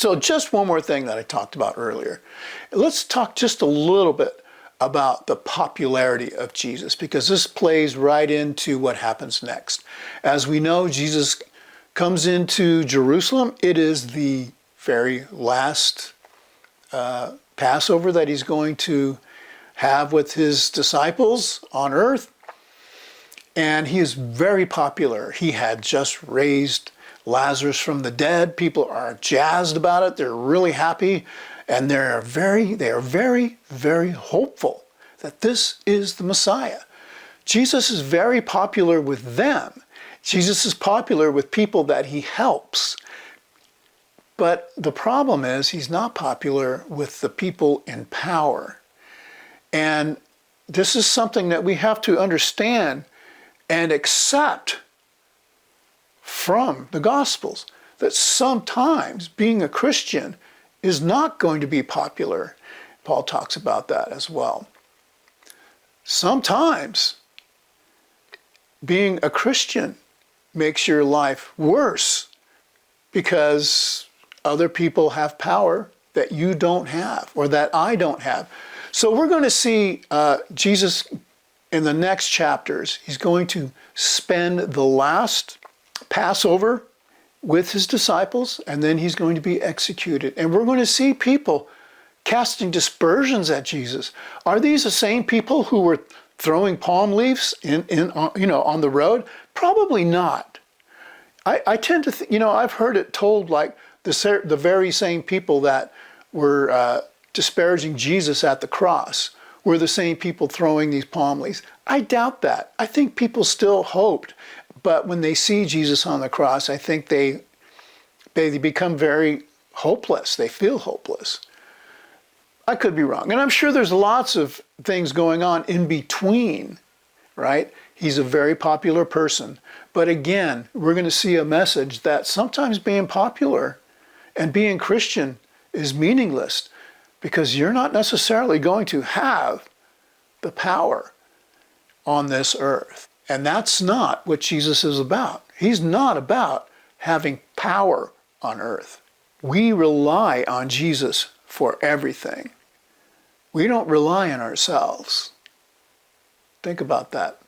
So just one more thing that I talked about earlier. Let's talk just a little bit about the popularity of Jesus, because this plays right into what happens next. As we know, Jesus comes into Jerusalem. It is the very last Passover that he's going to have with his disciples on earth. And he is very popular. He had just raised Lazarus from the dead. People are jazzed about it. They're really happy. And they are very, very hopeful that this is the Messiah. Jesus is very popular with them. Jesus is popular with people that he helps. But the problem is he's not popular with the people in power. And this is something that we have to understand and accept from the Gospels, that sometimes being a Christian is not going to be popular. Paul talks about that as well. Sometimes being a Christian makes your life worse because other people have power that you don't have, or that I don't have. So we're going to see Jesus in the next chapters. He's going to spend the last Passover with his disciples, and then he's going to be executed. And we're going to see people casting dispersions at Jesus. Are these the same people who were throwing palm leaves on the road? Probably not. I tend to I've heard it told like the very same people that were disparaging Jesus at the cross were the same people throwing these palm leaves. I doubt that. I think people still hoped, but when they see Jesus on the cross, I think they become very hopeless. They feel hopeless. I could be wrong. And I'm sure there's lots of things going on in between, right? He's a very popular person. But again, we're going to see a message that sometimes being popular and being Christian is meaningless, because you're not necessarily going to have the power on this earth. And that's not what Jesus is about. He's not about having power on earth. We rely on Jesus for everything. We don't rely on ourselves. Think about that.